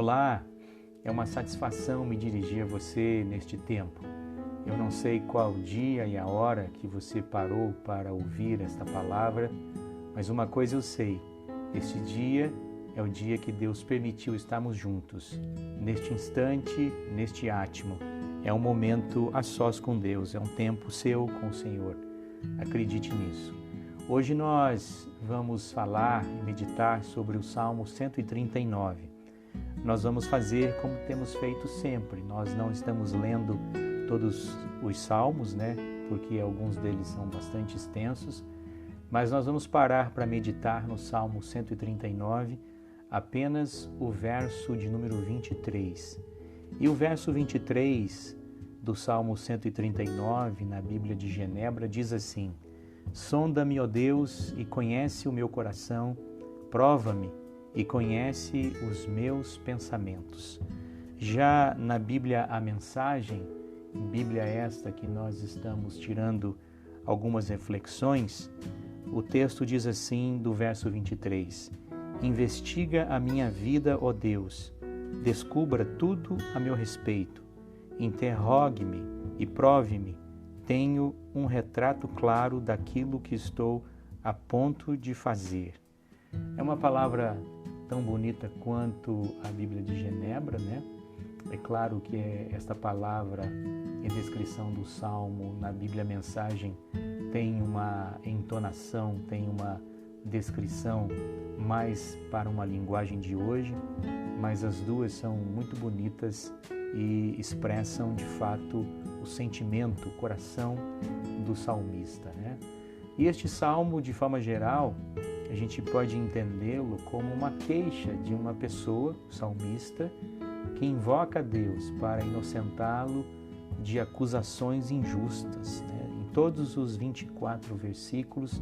Olá, é uma satisfação me dirigir a você neste tempo. Eu não sei qual dia e a hora que você parou para ouvir esta palavra, mas uma coisa eu sei, este dia é o dia que Deus permitiu estarmos juntos. Neste instante, neste átimo, é um momento a sós com Deus, é um tempo seu com o Senhor. Acredite nisso. Hoje nós vamos falar e meditar sobre o Salmo 139. Nós vamos fazer como temos feito sempre. Nós não estamos lendo todos os salmos, porque alguns deles são bastante extensos, mas nós vamos parar para meditar no Salmo 139, apenas o verso de número 23. E o verso 23 do Salmo 139, na Bíblia de Genebra, diz assim: Sonda-me, ó Deus, e conhece o meu coração, prova-me e conhece os meus pensamentos. Já na Bíblia A Mensagem, Bíblia esta que nós estamos tirando algumas reflexões, o texto diz assim do verso 23: Investiga a minha vida, ó Deus, descubra tudo a meu respeito, interrogue-me e prove-me, tenho um retrato claro daquilo que estou a ponto de fazer. É uma palavra tão bonita quanto a Bíblia de Genebra, É claro que esta palavra em descrição do Salmo na Bíblia Mensagem tem uma entonação, tem uma descrição mais para uma linguagem de hoje, mas as duas são muito bonitas e expressam de fato o sentimento, o coração do salmista, E este salmo, de forma geral, a gente pode entendê-lo como uma queixa de uma pessoa, salmista, que invoca a Deus para inocentá-lo de acusações injustas. Em todos os 24 versículos,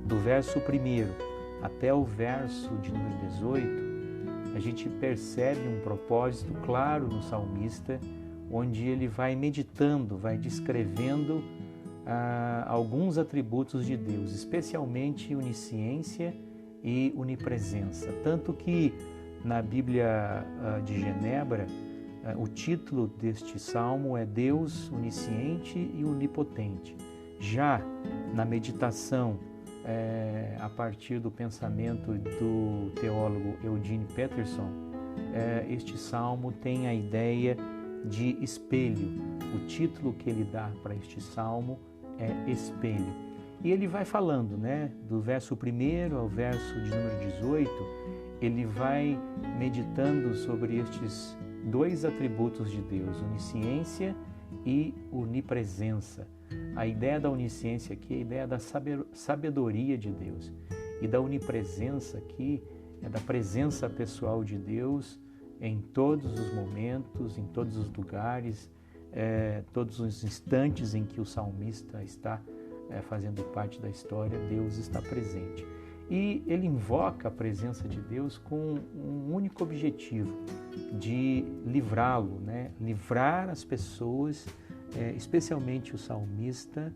do verso 1 até o verso de número 18, a gente percebe um propósito claro no salmista, onde ele vai meditando, vai descrevendo alguns atributos de Deus, especialmente onisciência e onipresença. Tanto que na Bíblia de Genebra, o título deste salmo é Deus onisciente e onipotente. Já na meditação, a partir do pensamento do teólogo Eugene Peterson, este salmo tem a ideia de espelho. O título que ele dá para este salmo é Espelho. E ele vai falando, do verso 1 ao verso de número 18, ele vai meditando sobre estes dois atributos de Deus, onisciência e onipresença. A ideia da onisciência aqui é a ideia da sabedoria de Deus. E da onipresença aqui é da presença pessoal de Deus em todos os momentos, em todos os lugares, todos os instantes em que o salmista está fazendo parte da história, Deus está presente. E ele invoca a presença de Deus com um único objetivo, de livrá-lo, livrar as pessoas, especialmente o salmista,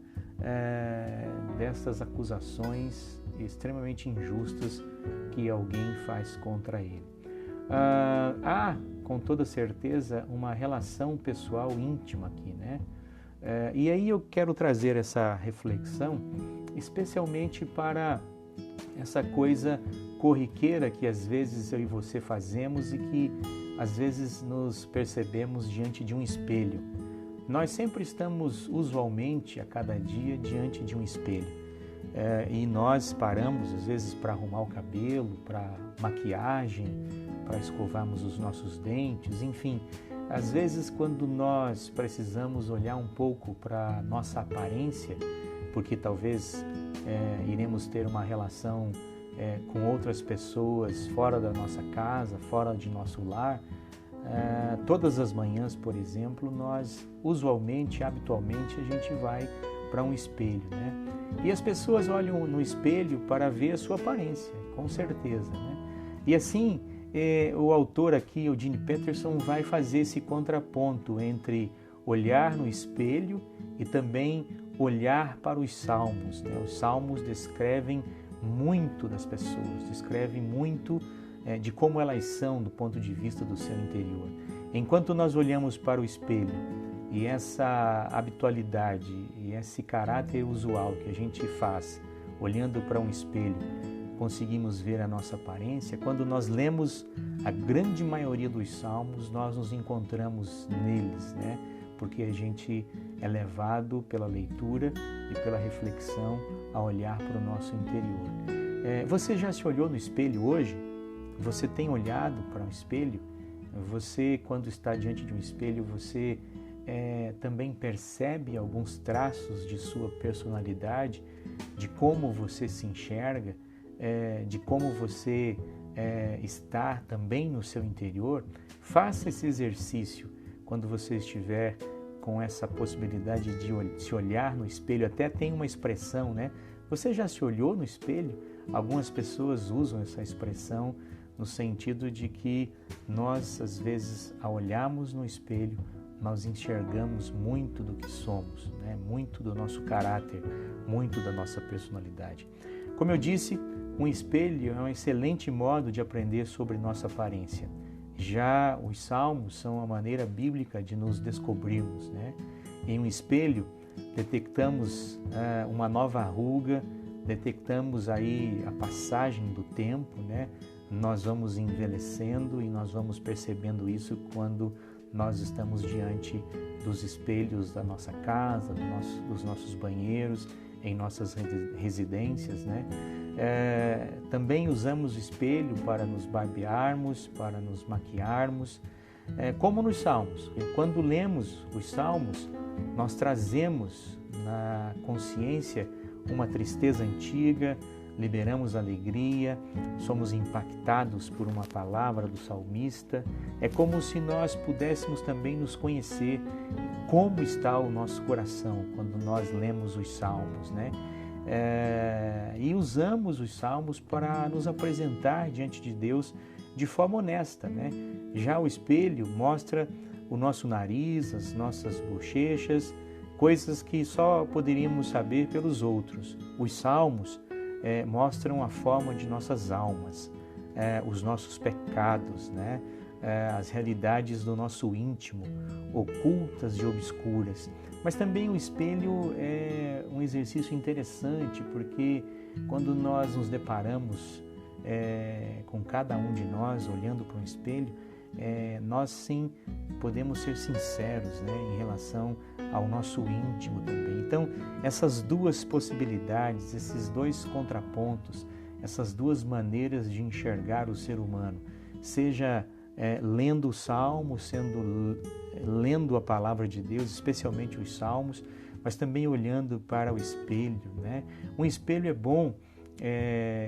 dessas acusações extremamente injustas que alguém faz contra ele. Há, com toda certeza, uma relação pessoal íntima aqui, E aí eu quero trazer essa reflexão, especialmente para essa coisa corriqueira que às vezes eu e você fazemos e que às vezes nos percebemos diante de um espelho. Nós sempre estamos, usualmente, a cada dia, diante de um espelho. E nós paramos, às vezes, para arrumar o cabelo, para maquiagem, para escovarmos os nossos dentes, enfim. Às vezes, quando nós precisamos olhar um pouco para a nossa aparência, porque talvez iremos ter uma relação com outras pessoas fora da nossa casa, fora de nosso lar, todas as manhãs, por exemplo, nós, usualmente, habitualmente, a gente vai para um espelho, E as pessoas olham no espelho para ver a sua aparência, com certeza, E assim, o autor aqui, Eugene Peterson, vai fazer esse contraponto entre olhar no espelho e também olhar para os salmos. Os salmos descrevem muito das pessoas, descrevem muito de como elas são do ponto de vista do seu interior. Enquanto nós olhamos para o espelho e essa habitualidade e esse caráter usual que a gente faz olhando para um espelho, conseguimos ver a nossa aparência, quando nós lemos a grande maioria dos salmos, nós nos encontramos neles, né? Porque a gente é levado pela leitura e pela reflexão a olhar para o nosso interior. Você já se olhou no espelho hoje? Você tem olhado para um espelho? Você, quando está diante de um espelho, você também percebe alguns traços de sua personalidade, de como você se enxerga, de como você está também no seu interior? Faça esse exercício quando você estiver com essa possibilidade de se olhar no espelho. Até tem uma expressão, né? Você já se olhou no espelho? Algumas pessoas usam essa expressão no sentido de que nós, às vezes, ao olharmos no espelho, nós enxergamos muito do que somos, né? Muito do nosso caráter, muito da nossa personalidade. Como eu disse, um espelho é um excelente modo de aprender sobre nossa aparência. Já os salmos são a maneira bíblica de nos descobrirmos, né? Em um espelho, detectamos uma nova ruga, detectamos aí a passagem do tempo, né? Nós vamos envelhecendo e nós vamos percebendo isso quando nós estamos diante dos espelhos da nossa casa, dos nossos banheiros, em nossas residências, né? Também usamos o espelho para nos barbearmos, para nos maquiarmos, como nos salmos. E quando lemos os salmos, nós trazemos na consciência uma tristeza antiga, liberamos alegria, somos impactados por uma palavra do salmista. É como se nós pudéssemos também nos conhecer como está o nosso coração quando nós lemos os salmos, né? E usamos os salmos para nos apresentar diante de Deus de forma honesta, né? Já o espelho mostra o nosso nariz, as nossas bochechas, coisas que só poderíamos saber pelos outros. Os salmos mostram a forma de nossas almas, os nossos pecados, né? As realidades do nosso íntimo, ocultas e obscuras. Mas também o espelho é um exercício interessante, porque quando nós nos deparamos com cada um de nós olhando para um espelho, nós sim podemos ser sinceros, né, em relação ao nosso íntimo também. Então, essas duas possibilidades, esses dois contrapontos, essas duas maneiras de enxergar o ser humano, seja lendo o Salmo, lendo a palavra de Deus, especialmente os Salmos, mas também olhando para o espelho, né? Um espelho é bom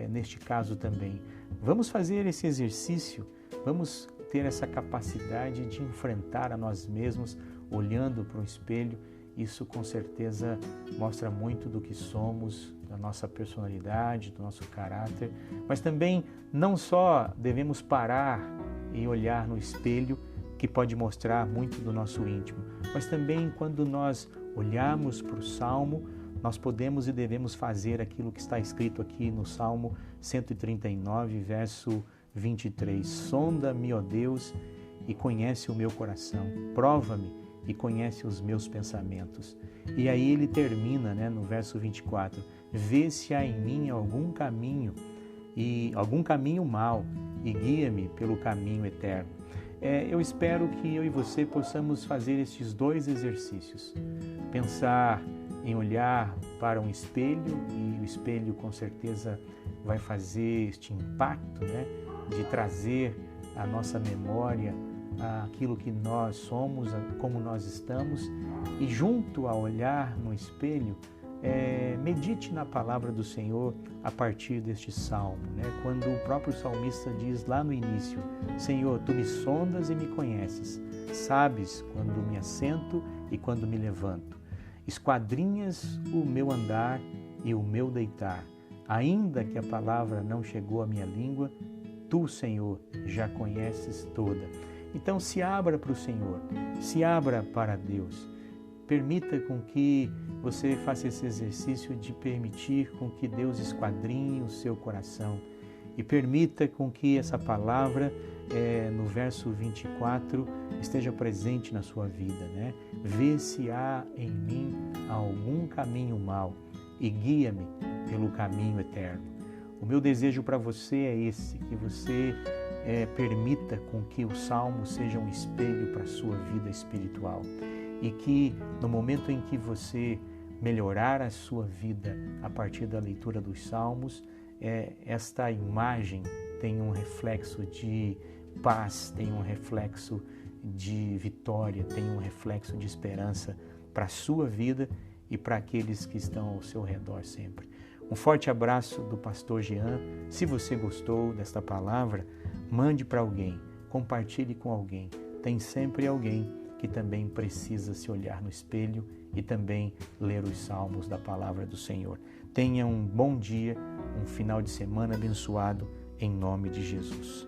neste caso também. Vamos fazer esse exercício, vamos ter essa capacidade de enfrentar a nós mesmos olhando para um espelho. Isso com certeza mostra muito do que somos, da nossa personalidade, do nosso caráter, mas também não só devemos parar e olhar no espelho, que pode mostrar muito do nosso íntimo, mas também quando nós olharmos para o Salmo, nós podemos e devemos fazer aquilo que está escrito aqui no Salmo 139, verso 23. Sonda-me, ó Deus, e conhece o meu coração. Prova-me e conhece os meus pensamentos. E aí ele termina, né, no verso 24. Vê se há em mim algum caminho mau e guia-me pelo caminho eterno. Eu espero que eu e você possamos fazer estes dois exercícios. Pensar em olhar para um espelho, e o espelho com certeza vai fazer este impacto, né, de trazer à nossa memória aquilo que nós somos, como nós estamos, e junto a olhar no espelho, medite na palavra do Senhor a partir deste salmo, né? Quando o próprio salmista diz lá no início: Senhor, tu me sondas e me conheces, sabes quando me assento e quando me levanto, esquadrinhas o meu andar e o meu deitar, ainda que a palavra não chegou à minha língua, tu, Senhor, já conheces toda. Então se abra para o Senhor, se abra para Deus. Permita com que você faça esse exercício de permitir com que Deus esquadrinhe o seu coração e permita com que essa palavra, no verso 24, esteja presente na sua vida, né? Vê se há em mim algum caminho mau e guia-me pelo caminho eterno. O meu desejo para você é esse, que você permita com que o Salmo seja um espelho para a sua vida espiritual e que no momento em que você melhorar a sua vida a partir da leitura dos Salmos, esta imagem tenha um reflexo de paz, tenha um reflexo de vitória, tenha um reflexo de esperança para a sua vida e para aqueles que estão ao seu redor sempre. Um forte abraço do pastor Jean. Se você gostou desta palavra, mande para alguém, compartilhe com alguém. Tem sempre alguém que também precisa se olhar no espelho e também ler os salmos da palavra do Senhor. Tenha um bom dia, um final de semana abençoado, em nome de Jesus.